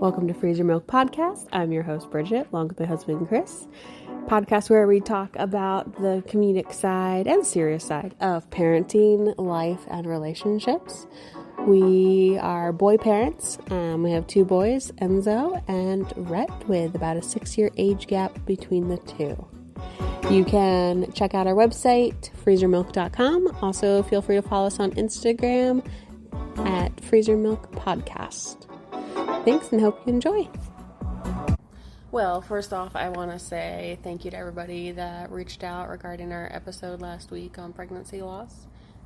Welcome to Freeze Your Milk Podcast. I'm your host, Bridget, along with my husband, Chris. Podcast where we talk about the comedic side and serious side of parenting, life, and relationships. We are boy parents. We have two boys, Enzo and Rhett, with about a 6-year age gap between the two. You can check out our website, freezermilk.com. Also, feel free to follow us on Instagram at freezermilkpodcast. Thanks and hope you enjoy. Well, first off, I want to say thank you to everybody that reached out regarding our episode last week on pregnancy loss.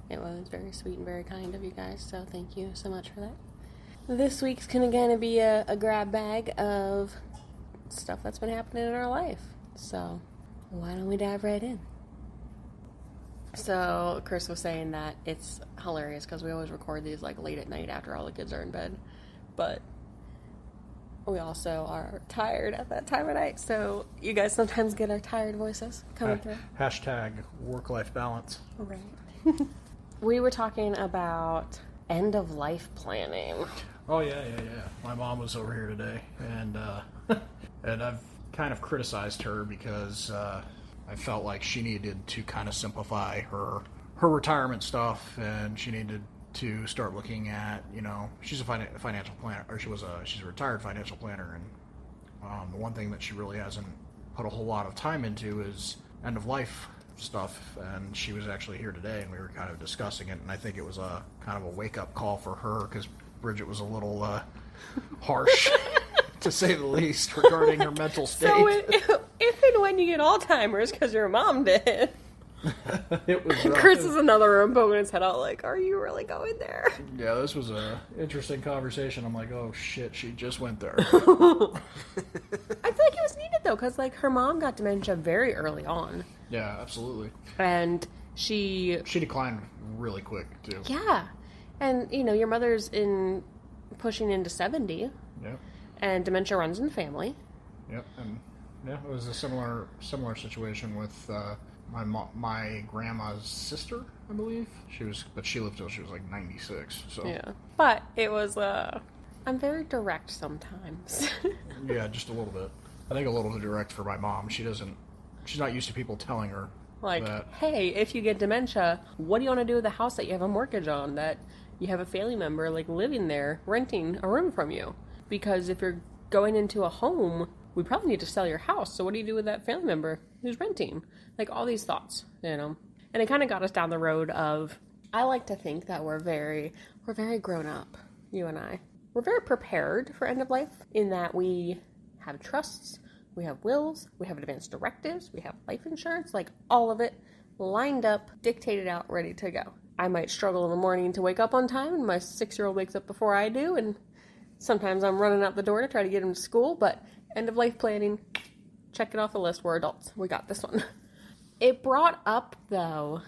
It was very sweet and very kind of you guys, so thank you so much for that. This week's going to be a grab bag of stuff that's been happening in our life. So, why don't we dive right in? So, Chris was saying that it's hilarious because we always record these like late at night after all the kids are in bed. But we also are tired at that time of night, so you guys sometimes get our tired voices coming through. Hashtag work-life balance. Right. We were talking about end-of-life planning. Oh, yeah. My mom was over here today, and and I've kind of criticized her because I felt like she needed to kind of simplify her retirement stuff, and she needed to start looking at, she's a financial planner, or she's a retired financial planner, and the one thing that she really hasn't put a whole lot of time into is end of life stuff. And she was actually here today, and we were kind of discussing it, and I think it was a kind of a wake up call for her because Bridget was a little harsh, to say the least, regarding her mental state. So if and when you get Alzheimer's, because your mom did. It was Chris is in another room poking his head out like, are you really going there? Yeah, this was a interesting conversation. I'm like, oh shit, she just went there. I feel like it was needed though, because like her mom got dementia very early on. Yeah, absolutely. And she declined really quick too. Yeah. And your mother's pushing into 70. Yeah. And dementia runs in the family. Yep. And yeah, it was a similar situation with my grandma's sister, I believe. She lived till she was like 96. So yeah, but it was. I'm very direct sometimes. Yeah, just a little bit. I think a little bit direct for my mom. She's not used to people telling her like, that, hey, if you get dementia, what do you want to do with the house that you have a mortgage on, that you have a family member like living there, renting a room from you? Because if you're going into a home, we probably need to sell your house. So what do you do with that family member who's renting? Like all these thoughts, And it kind of got us down the road of, I like to think that we're very grown up, you and I. We're very prepared for end of life in that we have trusts, we have wills, we have advanced directives, we have life insurance, like all of it lined up, dictated out, ready to go. I might struggle in the morning to wake up on time, and my 6-year-old wakes up before I do, and sometimes I'm running out the door to try to get him to school, but end of life planning, check it off the list. We're adults. We got this one. It brought up, though,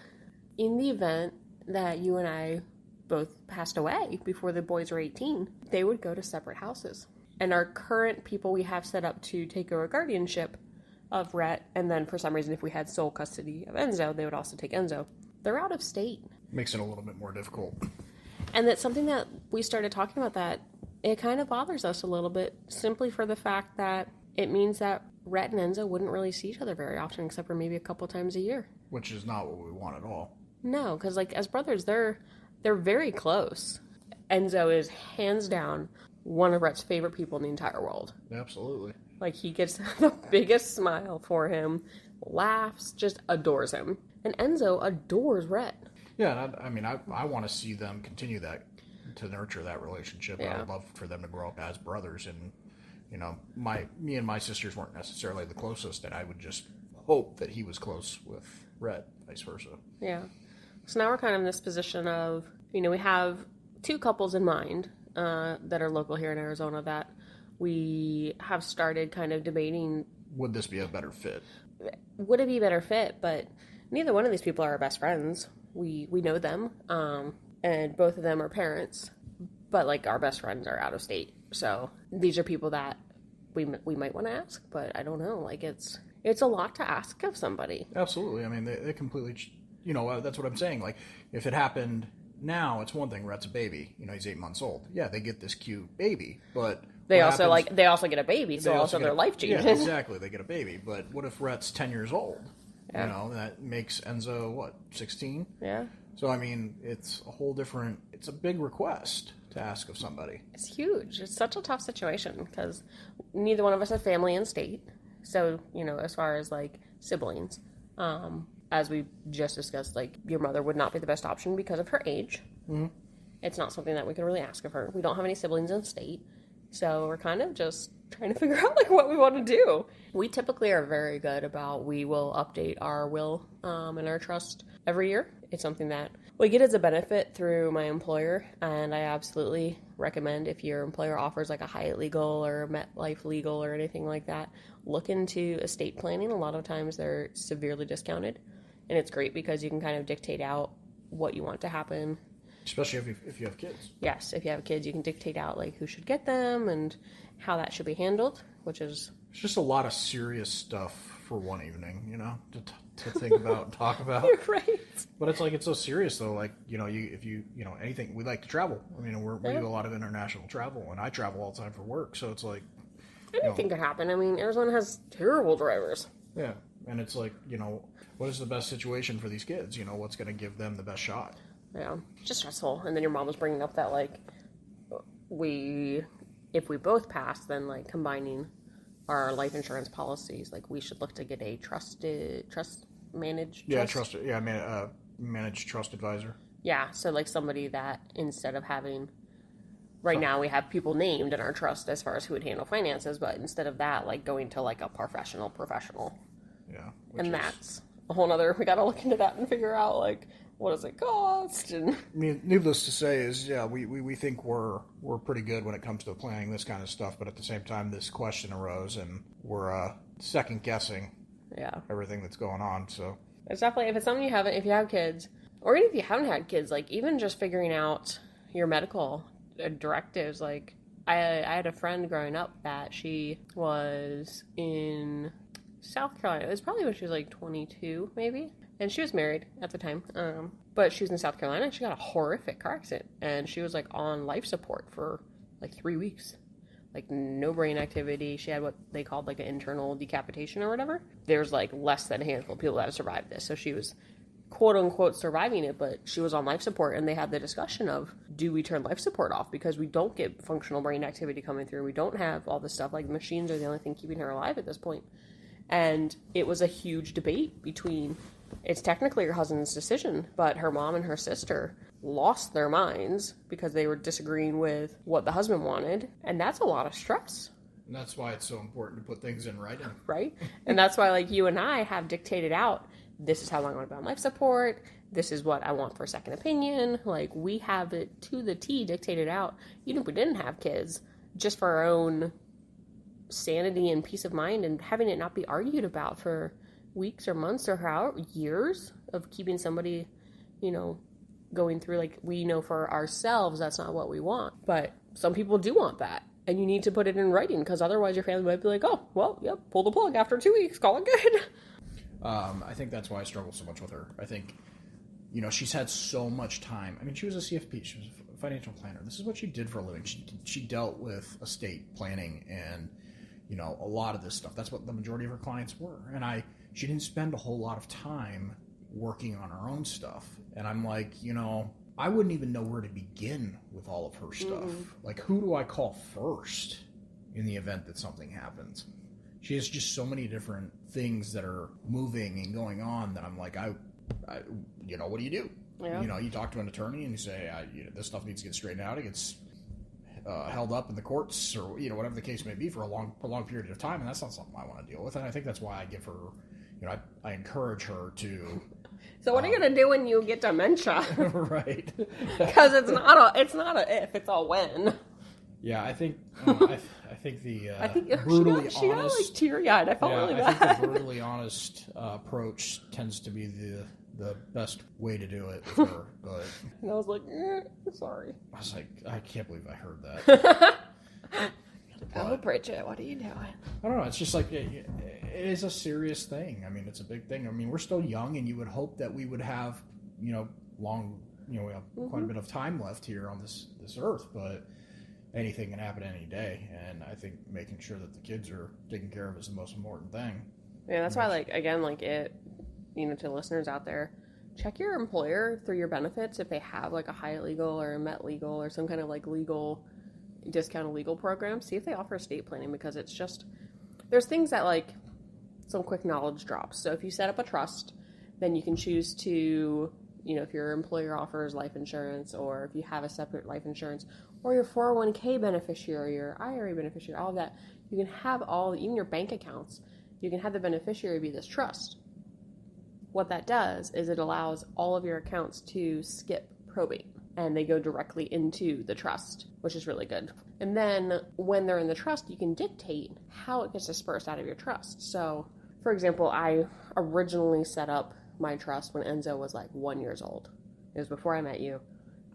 in the event that you and I both passed away before the boys were 18, they would go to separate houses. And our current people we have set up to take over guardianship of Rhett, and then for some reason if we had sole custody of Enzo, they would also take Enzo. They're out of state. Makes it a little bit more difficult. And that's something that we started talking about, that it kind of bothers us a little bit, simply for the fact that it means that Rhett and Enzo wouldn't really see each other very often, except for maybe a couple times a year. Which is not what we want at all. No, because like as brothers, they're very close. Enzo is hands down one of Rhett's favorite people in the entire world. Absolutely. Like he gets the biggest smile for him, laughs, just adores him. And Enzo adores Rhett. Yeah, I want to see them continue to nurture that relationship. Yeah. I would love for them to grow up as brothers, and me and my sisters weren't necessarily the closest, and I would just hope that he was close with Rhett, vice versa. Yeah. So now we're kind of in this position of, we have two couples in mind that are local here in Arizona that we have started kind of debating. Would this be a better fit? Would it be a better fit? But neither one of these people are our best friends. We know them, and both of them are parents, but like our best friends are out of state. So these are people that we might want to ask, but I don't know. Like it's a lot to ask of somebody. Absolutely. I mean, they completely, that's what I'm saying. Like if it happened Now it's one thing. Rhett's a baby. He's 8 months old. Yeah, they get this cute baby, but they also get a baby, so also their life changes. Yeah, exactly. They get a baby, but what if Rhett's 10 years old? Yeah. That makes Enzo 16? Yeah. So I mean, it's a whole different. It's a big request to ask of somebody. It's huge. It's such a tough situation because neither one of us have family in state. So as far as like siblings, as we just discussed, like your mother would not be the best option because of her age. Mm-hmm. It's not something that we can really ask of her. We don't have any siblings in state, so we're kind of just trying to figure out like what we want to do. We typically are very good about we will update our will and our trust every year. It's something that we get as a benefit through my employer, and I absolutely recommend if your employer offers like a Hyatt Legal or MetLife Legal or anything like that, look into estate planning. A lot of times they're severely discounted, and it's great because you can kind of dictate out what you want to happen. Especially if you have kids. Yes, if you have kids, you can dictate out like who should get them and how that should be handled, which is... It's just a lot of serious stuff for one evening, to think about and talk about. You're right. But it's so serious though. Like, if you anything, we like to travel. I mean, we do a lot of international travel, and I travel all the time for work. So it's like anything could happen. I mean, Arizona has terrible drivers. Yeah, and it's like what is the best situation for these kids? What's going to give them the best shot? Yeah, it's just stressful. And then your mom was bringing up that like if we both pass, then like combining our life insurance policies, like we should look to get a managed managed trust advisor. Yeah, so like somebody that instead of having right now we have people named in our trust as far as who would handle finances, but instead of that, like going to like a professional. Yeah. And that's a whole nother, we got to look into that and figure out like what does it cost? And I mean, needless to say is, we think we're pretty good when it comes to planning this kind of stuff, but at the same time, this question arose, and we're second guessing everything that's going on. So it's definitely, if it's something if you have kids, or even if you haven't had kids, like even just figuring out your medical directives. Like I had a friend growing up that she was in South Carolina. It was probably when she was like 22, maybe. And she was married at the time, but she was in South Carolina, and she got a horrific car accident, and she was, like, on life support for, like, 3 weeks. Like, no brain activity. She had what they called, like, an internal decapitation or whatever. There's, like, less than a handful of people that have survived this, so she was, quote-unquote, surviving it, but she was on life support, and they had the discussion of, do we turn life support off? Because we don't get functional brain activity coming through. We don't have all this stuff. Like, machines are the only thing keeping her alive at this point. And it was a huge debate between... It's technically her husband's decision, but her mom and her sister lost their minds because they were disagreeing with what the husband wanted, and that's a lot of stress. And that's why it's so important to put things in writing. Right? And that's why, like, you and I have dictated out, this is how long I want to be on life support, this is what I want for a second opinion. Like, we have it to the T dictated out, even if we didn't have kids, just for our own sanity and peace of mind, and having it not be argued about for weeks or months or years of keeping somebody, going through, like, we know for ourselves that's not what we want, but some people do want that, and you need to put it in writing, because otherwise your family might be like, oh, well, yep, pull the plug after 2 weeks, call it good. I think that's why I struggle so much with her. I think, she's had so much time. I mean, she was a CFP, she was a financial planner. This is what she did for a living. She dealt with estate planning and, a lot of this stuff. That's what the majority of her clients were, and she didn't spend a whole lot of time working on her own stuff. And I'm like, I wouldn't even know where to begin with all of her stuff. Mm-hmm. Like, who do I call first in the event that something happens? She has just so many different things that are moving and going on that I'm like, what do you do? Yeah. You talk to an attorney and you say, this stuff needs to get straightened out. It gets held up in the courts or, whatever the case may be for a long period of time. And that's not something I want to deal with. And I think that's why I give her... I encourage her to. So what are you gonna do when you get dementia? Right. Because it's not a if, it's a when. Yeah, I think. I think the brutally honest. She got like teary-eyed. I felt really bad. I think the brutally honest approach tends to be the best way to do it with her. But and I was like, sorry. I was like, I can't believe I heard that. Oh, Bridget, what are you doing? I don't know. It's just like, it is a serious thing. I mean, it's a big thing. I mean, we're still young, and you would hope that we would have, long we have quite a bit of time left here on this earth, but anything can happen any day. And I think making sure that the kids are taken care of is the most important thing. Yeah, that's why, to listeners out there, check your employer through your benefits if they have like a high legal or a Met legal or some kind of like legal discounted legal program. See if they offer estate planning, because it's just, there's things that like some quick knowledge drops. So if you set up a trust, then you can choose to, if your employer offers life insurance, or if you have a separate life insurance, or your 401k beneficiary, your IRA beneficiary, all of that, you can have even your bank accounts, you can have the beneficiary be this trust. What that does is it allows all of your accounts to skip probate, and they go directly into the trust, which is really good. And then when they're in the trust, you can dictate how it gets dispersed out of your trust. So, for example, I originally set up my trust when Enzo was like 1 year old. It was before I met you.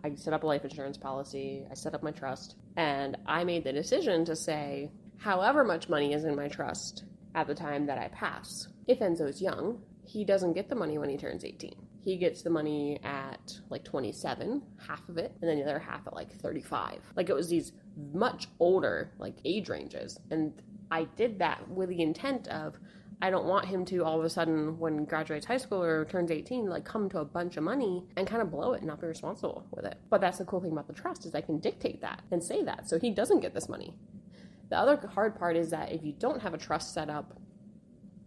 I set up a life insurance policy, I set up my trust, and I made the decision to say, however much money is in my trust at the time that I pass, if Enzo's young, he doesn't get the money when he turns 18. He gets the money at like 27, half of it, and then the other half at like 35. Like, it was these much older like age ranges. And I did that with the intent of, I don't want him to all of a sudden, when he graduates high school or turns 18, like come to a bunch of money and kind of blow it and not be responsible with it. But that's the cool thing about the trust, is I can dictate that and say that, so he doesn't get this money. The other hard part is that if you don't have a trust set up,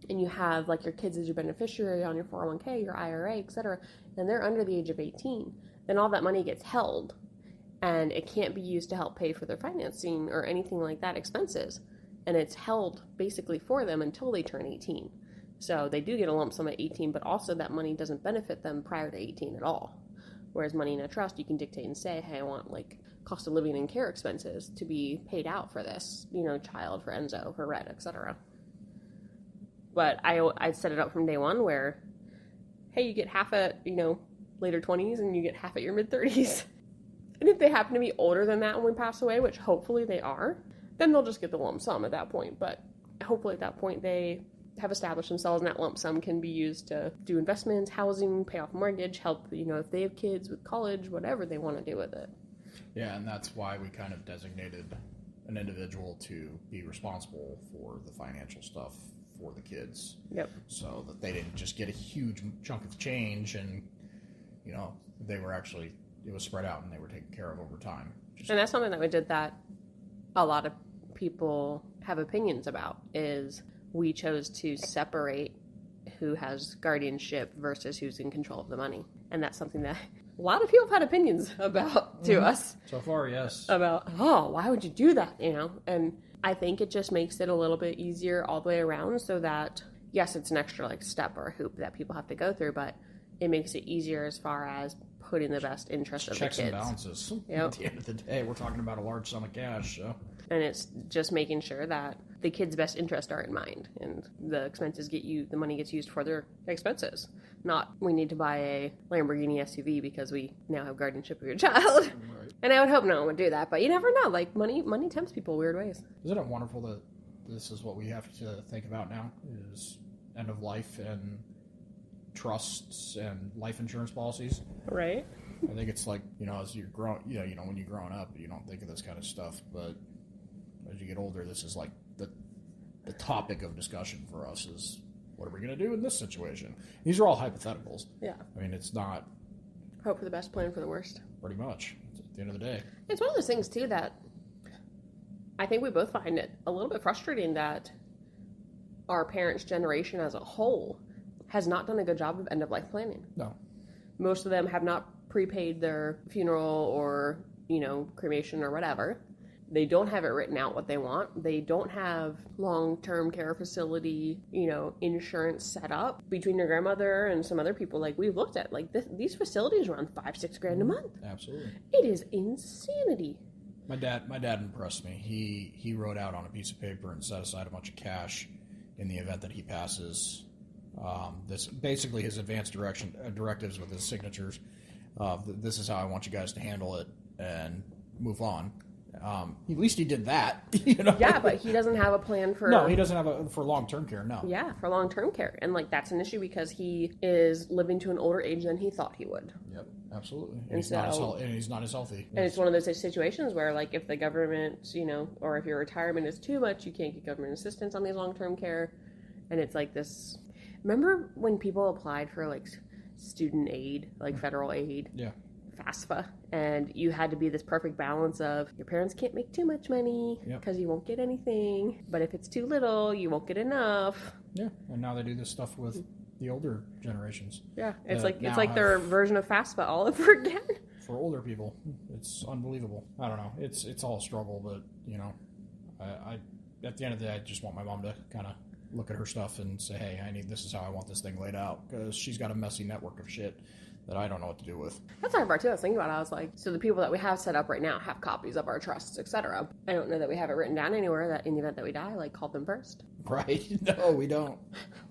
and you have like your kids as your beneficiary on your 401k, your IRA, etc., and they're under the age of 18, then all that money gets held, and it can't be used to help pay for their financing or anything like that expenses. And it's held basically for them until they turn 18. So they do get a lump sum at 18, but also that money doesn't benefit them prior to 18 at all. Whereas money in a trust, you can dictate and say, hey, I want like cost of living and care expenses to be paid out for this, child, for Enzo, for Red, etc. But I set it up from day one where, hey, you get half at, later 20s, and you get half at your mid-30s. And if they happen to be older than that when we pass away, which hopefully they are, then they'll just get the lump sum at that point. But hopefully at that point they have established themselves, and that lump sum can be used to do investments, housing, pay off mortgage, help, if they have kids with college, whatever they want to do with it. Yeah, and that's why we kind of designated an individual to be responsible for the financial stuff for the kids. Yep. So that they didn't just get a huge chunk of change, and, they were actually, it was spread out and they were taken care of over time. And that's something that we did that a lot of people have opinions about, is we chose to separate who has guardianship versus who's in control of the money. And that's something that a lot of people have had opinions about to us. So far, yes. About, why would you do that, And I think it just makes it a little bit easier all the way around, so that, yes, it's an extra step or hoop that people have to go through, but it makes it easier as far as putting the best interest of the kids. Checks and balances. Yep. At the end of the day, we're talking about a large sum of cash, so. And it's just making sure that the kids' best interests are in mind, and the money gets used for their expenses. Not, we need to buy a Lamborghini SUV because we now have guardianship of your child. Right. And I would hope no one would do that, but you never know. Like, money tempts people weird ways. Isn't it wonderful that this is what we have to think about now, is end of life and trusts and life insurance policies? Right. I think it's like, as you're growing, when you're growing up, you don't think of this kind of stuff, but as you get older, this is like the topic of discussion for us is, what are we going to do in this situation? These are all hypotheticals. Yeah. I mean, it's not... Hope for the best, plan for the worst. Pretty much. At the end of the day. It's one of those things, too, that I think we both find it a little bit frustrating that our parents' generation as a whole has not done a good job of end-of-life planning. No. Most of them have not prepaid their funeral or, cremation or whatever. They don't have it written out what they want. They don't have long-term care facility, insurance set up. Between your grandmother and some other people, we've looked at, these facilities run $5-6 grand a month. Absolutely. It is insanity. My dad impressed me. He wrote out on a piece of paper and set aside a bunch of cash in the event that he passes. This basically his advanced directives with his signatures. This is how I want you guys to handle it and move on. At least he did that. Yeah, but he doesn't have a plan for... No, he doesn't have for long-term care, no. Yeah, for long-term care. And, that's an issue because he is living to an older age than he thought he would. Yep. Absolutely. And, And he's not as healthy. And it's one of those situations where, like, if the government, or if your retirement is too much, you can't get government assistance on these long-term care. And it's like this. Remember when people applied for, like, student aid, like federal aid? Yeah. FAFSA, and you had to be this perfect balance of your parents can't make too much money because you won't get anything, but if it's too little, you won't get enough. Yeah, and now they do this stuff with the older generations. Yeah, it's like their version of FAFSA all over again. For older people, it's unbelievable. I don't know. It's all a struggle, but I at the end of the day, I just want my mom to kind of look at her stuff and say, hey, this is how I want this thing laid out, because she's got a messy network of shit that I don't know what to do with. That's the hard part too. I was thinking about it. I was like, so the people that we have set up right now have copies of our trusts, etc. I don't know that we have it written down anywhere that in the event that we die, like, call them first. Right? No, we don't.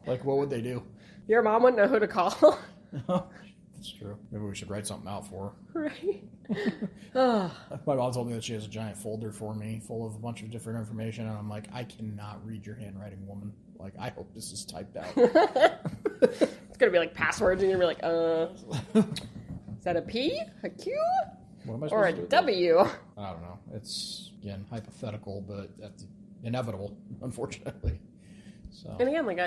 Like, what would they do? Your mom wouldn't know who to call. That's true. Maybe we should write something out for her. Right. My mom told me that she has a giant folder for me full of a bunch of different information, and I'm like, I cannot read your handwriting, woman. Like, I hope this is typed out. It's going to be like passwords, and you're going to be like, is that a P? A Q? What am I or supposed to a do W? I don't know. It's, again, hypothetical, but that's inevitable, unfortunately. So. And again, like,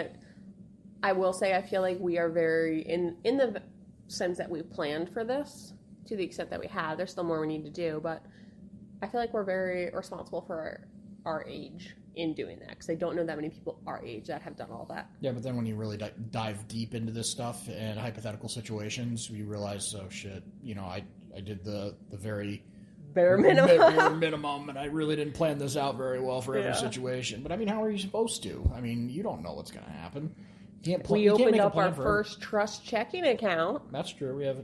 I will say I feel like we are very, in the sense that we planned for this, to the extent that we have. There's still more we need to do, but I feel like we're very responsible for our age in doing that, because I don't know that many people our age that have done all that. Yeah, but then when you really dive deep into this stuff and hypothetical situations, you realize, oh shit, I did the very bare minimum, and I really didn't plan this out very well for every situation. But I mean, how are you supposed to? I mean, you don't know what's going to happen. We opened up our first trust checking account. That's true. We have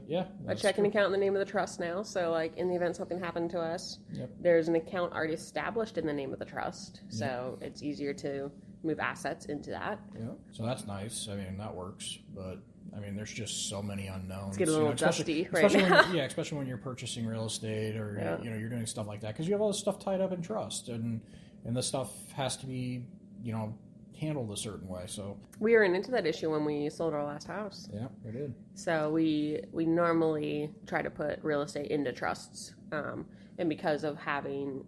a checking account in the name of the trust now. So, like, in the event something happened to us, there's an account already established in the name of the trust. So it's easier to move assets into that. Yeah. So that's nice. I mean, that works. But I mean, there's just so many unknowns. It's getting a little dusty right now. Especially when you're purchasing real estate or you're doing stuff like that, because you have all this stuff tied up in trust, and this stuff has to be handled a certain way. So we ran into that issue when we sold our last house. Yeah, we did. So we normally try to put real estate into trusts, and because of having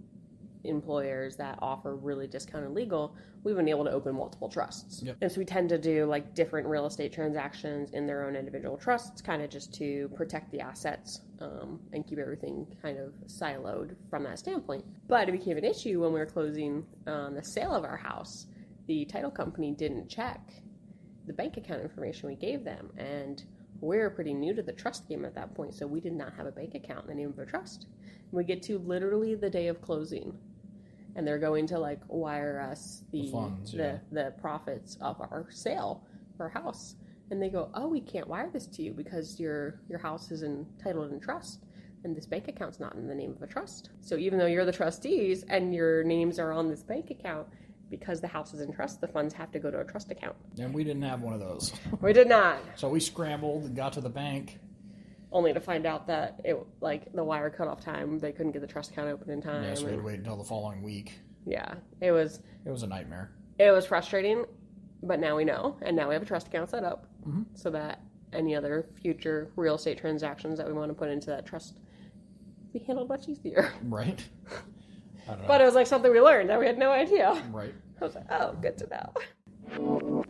employers that offer really discounted legal, we've been able to open multiple trusts. Yep. And so we tend to do like different real estate transactions in their own individual trusts, kind of just to protect the assets and keep everything kind of siloed from that standpoint. But it became an issue when we were closing the sale of our house. The title company didn't check the bank account information we gave them, and we were pretty new to the trust game at that point, so we did not have a bank account in the name of a trust. And we get to literally the day of closing, and they're going to like wire us the funds, the profits of our sale for our house, and they go, oh, we can't wire this to you because your house is entitled in trust, and this bank account's not in the name of a trust. So even though you're the trustees and your names are on this bank account, because the house is in trust, the funds have to go to a trust account. And we didn't have one of those. We did not. So we scrambled and got to the bank. Only to find out that the wire cutoff time, they couldn't get the trust account open in time. Yeah, so we had to wait until the following week. Yeah, it was a nightmare. It was frustrating, but now we know, and now we have a trust account set up so that any other future real estate transactions that we want to put into that trust be handled much easier. Right. I don't know. But it was like something we learned that we had no idea. Right. I was like, oh, good to know.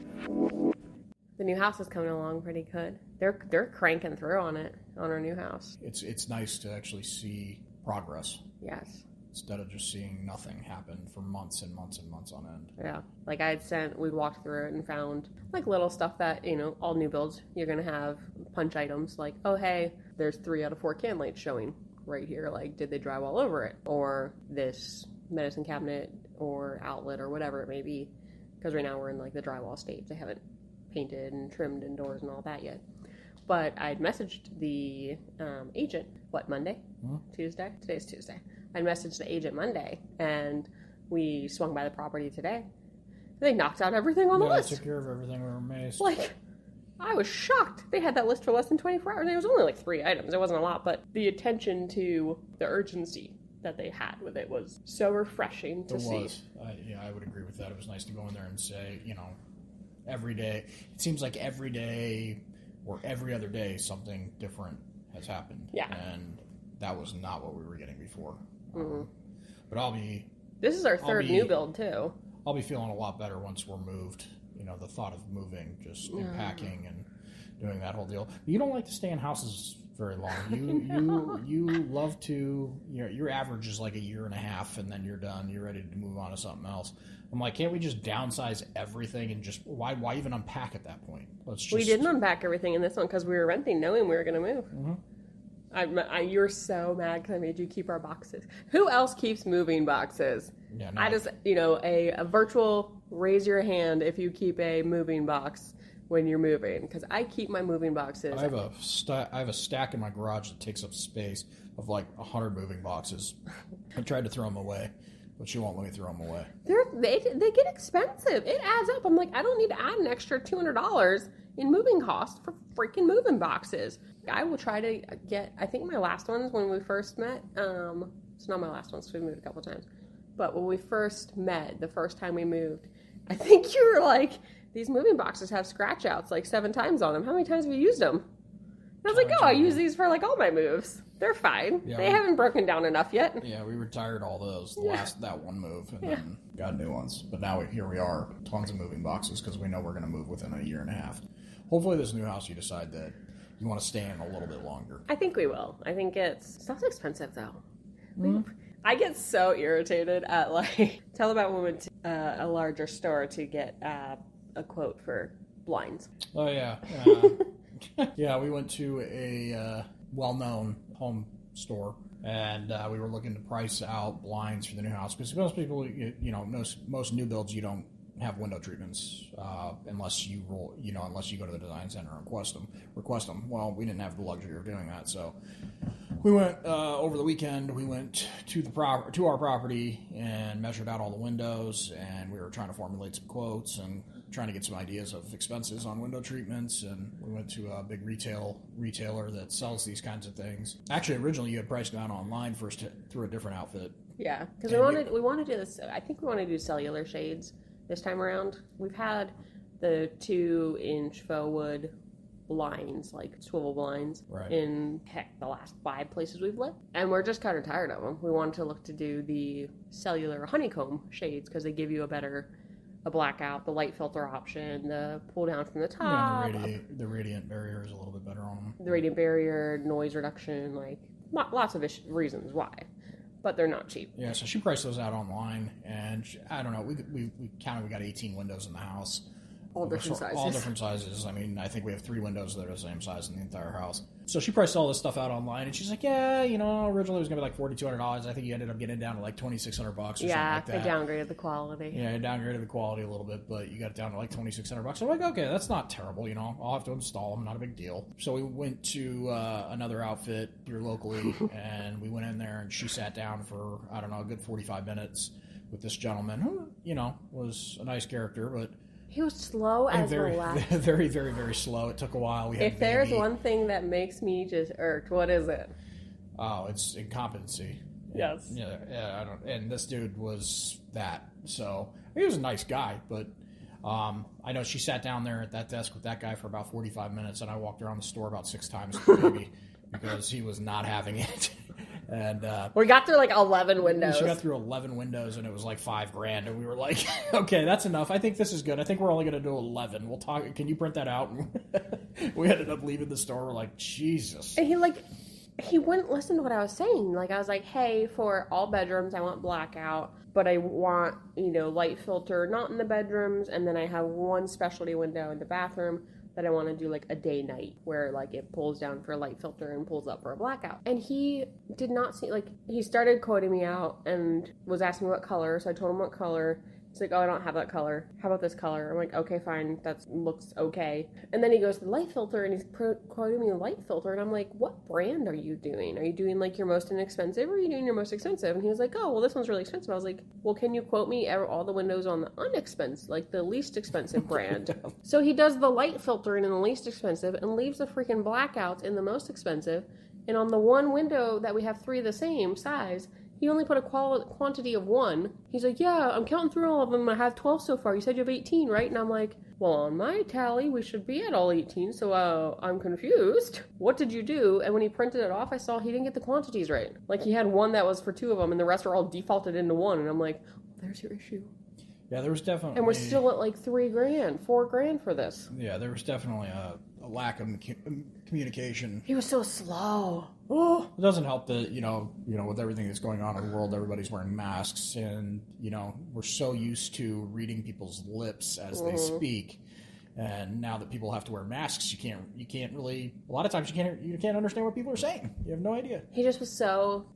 The new house is coming along pretty good. They're cranking through on our new house. It's nice to actually see progress. Yes. Instead of just seeing nothing happen for months and months and months on end. Yeah. Like we walked through it and found like little stuff that, all new builds, you're going to have punch items like, oh, hey, there's 3 out of 4 can lights showing right here. Like, did they drive all over it? Or this medicine cabinet or outlet or whatever it may be. Because right now we're in like the drywall stage. They haven't painted and trimmed indoors and all that yet. But I'd messaged the agent, Monday? Tuesday? Today's Tuesday. I messaged the agent Monday, and we swung by the property today. They knocked out everything on the list. They took care of everything. We were amazed. Like, I was shocked. They had that list for less than 24 hours. It was only like 3 items. It wasn't a lot, but the attention to the urgency that they had with it was so refreshing to see. It was. I would agree with that. It was nice to go in there and say, every day. It seems like every day or every other day something different has happened. Yeah. And that was not what we were getting before. Mm-hmm. But This is our third new build, too. I'll be feeling a lot better once we're moved. You know, the thought of moving, just unpacking and doing that whole deal. You don't like to stay in houses very long. You love to, your average is like a year and a half, and then you're done. You're ready to move on to something else. I'm like, can't we just downsize everything and just, why even unpack at that point? We didn't unpack everything in this one because we were renting knowing we were going to move. Mm-hmm. You're so mad because I made you keep our boxes. Who else keeps moving boxes? Yeah, no. I just, a virtual raise your hand if you keep a moving box when you're moving, because I keep my moving boxes. I have a stack in my garage that takes up space of like 100 moving boxes. I tried to throw them away, but she won't let me throw them away. They get expensive. It adds up. I'm like, I don't need to add an extra $200 in moving costs for freaking moving boxes. I will try to get, I think my last ones when we first met, it's not my last ones, so we moved a couple times, but when we first met, the first time we moved, I think you were like, these moving boxes have scratch outs like 7 times on them. How many times have you used them? And I was like, I use these for like all my moves. They're fine. Yeah, they haven't broken down enough yet. Yeah, we retired all those that one move and then got new ones. But now here we are, tons of moving boxes because we know we're going to move within a year and a half. Hopefully this new house you decide that you want to stay in a little bit longer. I think we will. I think stuff's expensive though. Mm-hmm. I get so irritated at tell about when we went to a larger store to get a quote for blinds. Oh yeah. Yeah, we went to a well-known home store, and we were looking to price out blinds for the new house because most people, most new builds, you don't have window treatments unless you go to the design center and request them. Well, we didn't have the luxury of doing that, so we went over the weekend. We went to our property and measured out all the windows, and we were trying to formulate some quotes and trying to get some ideas of expenses on window treatments. And we went to a big retailer that sells these kinds of things. Actually, originally you had priced them out online first through a different outfit. Yeah, because we want to do this. I think we want to do cellular shades this time around. We've had the 2-inch faux wood blinds, like swivel blinds, in the last 5 places we've lived, and we're just kind of tired of them. We wanted to look to do the cellular honeycomb shades because they give you a blackout, the light filter option, the pull down from the top. Yeah, the radiant barrier is a little bit better on them. The radiant barrier, noise reduction, lots of reasons why. But they're not cheap. Yeah, so she priced those out online, and I don't know, we counted, we got 18 windows in the house. All different sizes. All different sizes. I mean, I think we have 3 windows that are the same size in the entire house. So she priced all this stuff out online, and she's like, yeah, originally it was going to be like $4,200. I think you ended up getting it down to like $2,600 or something like that. Yeah, they downgraded the quality. Yeah, they downgraded the quality a little bit, but you got it down to like $2,600. I'm like, okay, that's not terrible, I'll have to install them, not a big deal. So we went to another outfit here locally, and we went in there, and she sat down for, I don't know, a good 45 minutes with this gentleman who, was a nice character, but he was slow as molasses. Very, very, very slow. It took a while. If there's one thing that makes me just irked, what is it? Oh, it's incompetency. Yes. Yeah. And this dude was that. So he was a nice guy, but I know she sat down there at that desk with that guy for about 45 minutes, and I walked around the store about 6 times maybe because he was not having it. And we got through like 11 windows. She got through 11 windows, and it was like $5,000, and we were like, okay, that's enough. I think this is good. I think we're only going to do 11. We'll talk. Can you print that out? And we ended up leaving the store. We're like, Jesus. And he wouldn't listen to what I was saying. I was like, hey, for all bedrooms, I want blackout, but I want, light filter not in the bedrooms, and then I have one specialty window in the bathroom that I want to do a day-night where it pulls down for a light filter and pulls up for a blackout. And he did not see, he started quoting me out and was asking me what color, so I told him what color. He's like, oh, I don't have that color. How about this color? I'm like, okay, fine. That looks okay. And then he goes to the light filter, and he's quoting me a light filter. And I'm like, what brand are you doing? Are you doing, your most inexpensive, or are you doing your most expensive? And he was like, oh, well, this one's really expensive. I was like, well, can you quote me all the windows on the unexpensive, the least expensive brand? So he does the light filtering in the least expensive and leaves the freaking blackouts in the most expensive. And on the one window that we have 3 the same size, He only put a quantity of 1. He's like, yeah, I'm counting through all of them. I have 12 so far. You said you have 18, right? And I'm like, well, on my tally, we should be at all 18, so I'm confused. What did you do? And when he printed it off, I saw he didn't get the quantities right. Like, he had 1 that was for 2 of them, and the rest are all defaulted into 1. And I'm like, there's your issue. Yeah, there was definitely... And we're still at like $3,000, $4,000 for this. Yeah, there was definitely a lack of communication. He was so slow. Oh, it doesn't help that, with everything that's going on in the world, everybody's wearing masks, and, we're so used to reading people's lips as they speak. And now that people have to wear masks, you can't really, a lot of times you can't understand what people are saying. You have no idea. He just was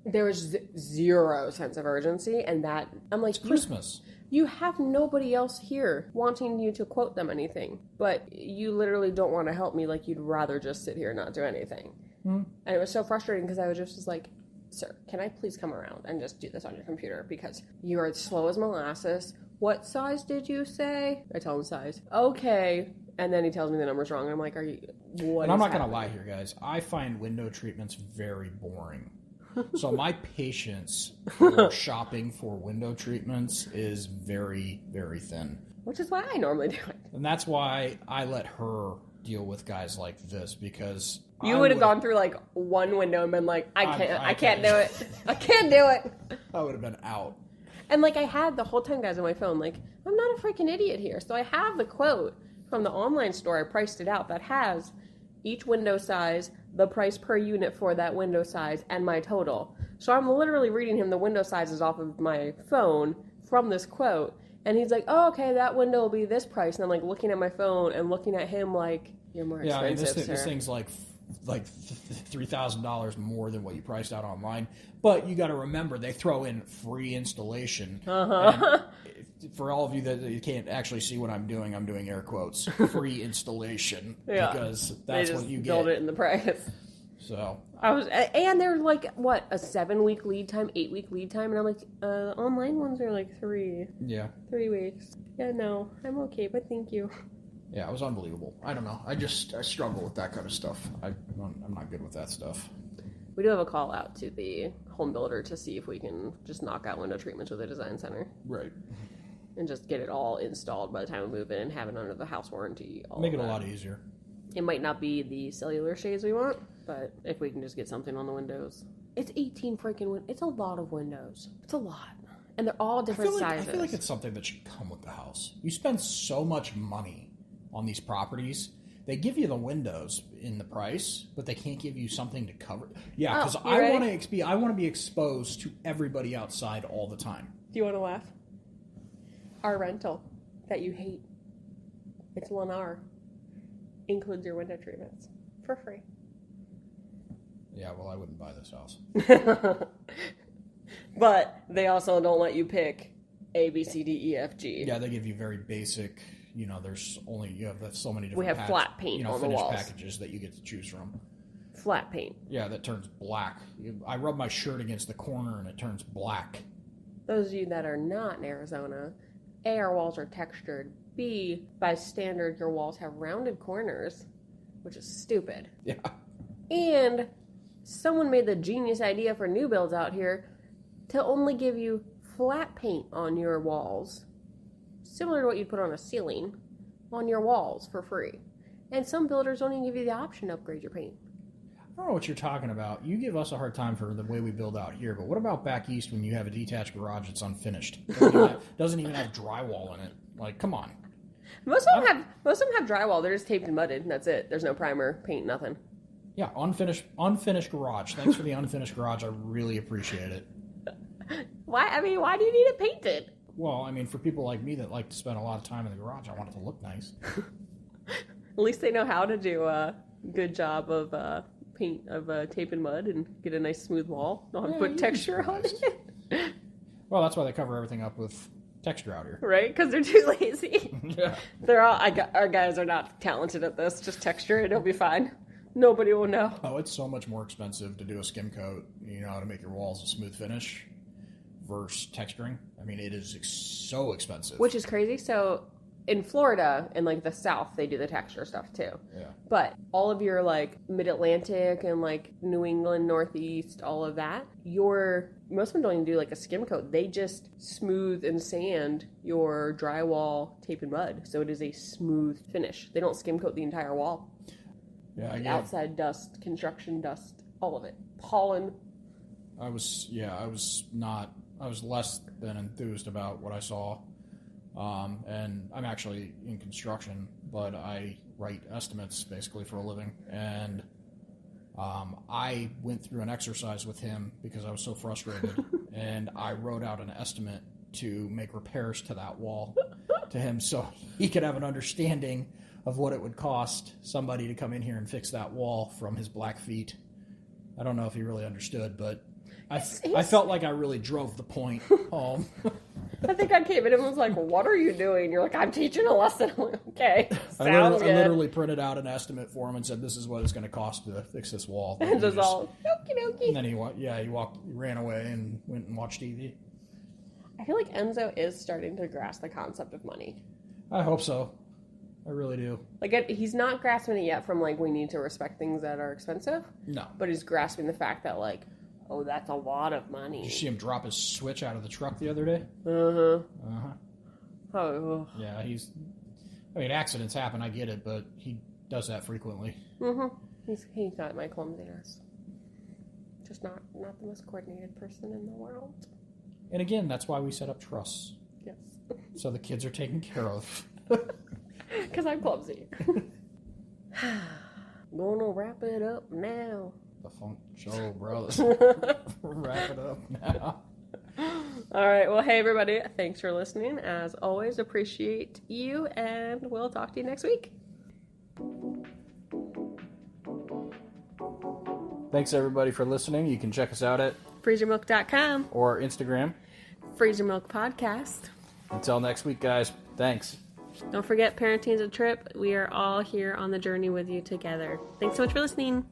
there was zero sense of urgency, and that, I'm like, it's Christmas. You have nobody else here wanting you to quote them anything, but you literally don't want to help me. Like, you'd rather just sit here and not do anything. Mm-hmm. And it was so frustrating because I was just like, sir, can I please come around and just do this on your computer? Because you are slow as molasses. What size did you say? I tell him size. Okay. And then he tells me the number's wrong. And I'm like, what? And I'm not going to lie here, guys. I find window treatments very boring. So my patience for shopping for window treatments is very, very thin. Which is why I normally do it. And that's why I let her deal with guys like this, because you would have gone through like one window and been like, I can't do it. I can't do it. I would have been out. And like, I had the whole time, guys, on my phone, like, I'm not a freaking idiot here. So I have the quote from the online store. I priced it out that has each window size, the price per unit for that window size, and my total. So I'm literally reading him the window sizes off of my phone from this quote. And he's like, oh, okay, that window will be this price. And I'm like looking at my phone and looking at him like, you're more expensive, sir. This thing's like $3,000 more than what you priced out online. But you got to remember, they throw in free installation. Uh-huh. For all of you that can't actually see what I'm doing air quotes, free installation. Yeah. Because that's what you get. Build it in the price. So and they're like, what, a 7-week lead time, 8-week lead time? And I'm like, online ones are like 3. Yeah. 3 weeks. Yeah, no, I'm okay, but thank you. Yeah, it was unbelievable. I don't know. I struggle with that kind of stuff. I'm not good with that stuff. We do have a call out to the home builder to see if we can just knock out window treatments with a design center. Right. And just get it all installed by the time we move in and have it under the house warranty. Make it a lot easier. It might not be the cellular shades we want, but if we can just get something on the windows. It's 18 freaking windows. It's a lot of windows. It's a lot. And they're all different sizes. I feel like it's something that should come with the house. You spend so much money on these properties. They give you the windows in the price, but they can't give you something to cover. Yeah, because I want to be exposed to everybody outside all the time. Do you want to laugh? Our rental that you hate, it's Lennar, includes your window treatments for free. Yeah, well, I wouldn't buy this house. But they also don't let you pick A, B, C, D, E, F, G. Yeah, they give you very basic. There's only you have so many different. We have flat paint on the walls. Packages that you get to choose from. Flat paint. Yeah, that turns black. I rub my shirt against the corner and it turns black. Those of you that are not in Arizona, A, our walls are textured. B, by standard, your walls have rounded corners, which is stupid. Yeah. And someone made the genius idea for new builds out here to only give you flat paint on your walls, similar to what you'd put on a ceiling, on your walls for free. And some builders don't even give you the option to upgrade your paint. I don't know what you're talking about. You give us a hard time for the way we build out here, but what about back east when you have a detached garage that's unfinished? Doesn't even have drywall in it. Like, come on. Most of them have drywall. They're just taped and mudded, and that's it. There's no primer, paint, nothing. Yeah, unfinished garage. Thanks for the unfinished garage. I really appreciate it. Why do you need it painted? Well, for people like me that like to spend a lot of time in the garage, I want it to look nice. At least they know how to do a good job of tape and mud and get a nice smooth wall. Don't have to put texture on it. Well, that's why they cover everything up with texture out here. Right? Because they're too lazy. Yeah. Our guys are not talented at this. Just texture it. It'll be fine. Nobody will know. Oh, it's so much more expensive to do a skim coat, to make your walls a smooth finish versus texturing. It is so expensive. Which is crazy. So in Florida and like the South, they do the texture stuff too. Yeah. But all of your like mid-Atlantic and like New England, Northeast, all of that, most of them don't even do like a skim coat. They just smooth and sand your drywall, tape, and mud. So it is a smooth finish. They don't skim coat the entire wall. Yeah, I outside dust, construction dust, all of it. Pollen. I was less than enthused about what I saw. And I'm actually in construction, but I write estimates basically for a living. And I went through an exercise with him because I was so frustrated, and I wrote out an estimate to make repairs to that wall to him so he could have an understanding of what it would cost somebody to come in here and fix that wall from his black feet. I don't know if he really understood, but I felt like I really drove the point home. I think I came in and was like, what are you doing? You're like, I'm teaching a lesson. I'm like, okay, sounds good. I literally printed out an estimate for him and said, this is what it's going to cost to fix this wall. And just all, okie dokie. And then he ran away and went and watched TV. I feel like Enzo is starting to grasp the concept of money. I hope so. I really do. Like, he's not grasping it yet from, like, we need to respect things that are expensive. No. But he's grasping the fact that, like, oh, that's a lot of money. Did you see him drop his switch out of the truck the other day? Uh-huh. Uh-huh. Oh. Yeah, accidents happen, I get it, but he does that frequently. Mm-hmm. He's not my clumsiness. Just not the most coordinated person in the world. And again, that's why we set up trusts. Yes. So the kids are taken care of. Because I'm clumsy. Gonna wrap it up now. The Funk Show, brothers. Wrap it up now. All right. Well, hey, everybody. Thanks for listening. As always, appreciate you, and we'll talk to you next week. Thanks, everybody, for listening. You can check us out at freezermilk.com or Instagram. Freezer Milk Podcast. Until next week, guys. Thanks. Don't forget, parenting is a trip. We are all here on the journey with you together. Thanks so much for listening.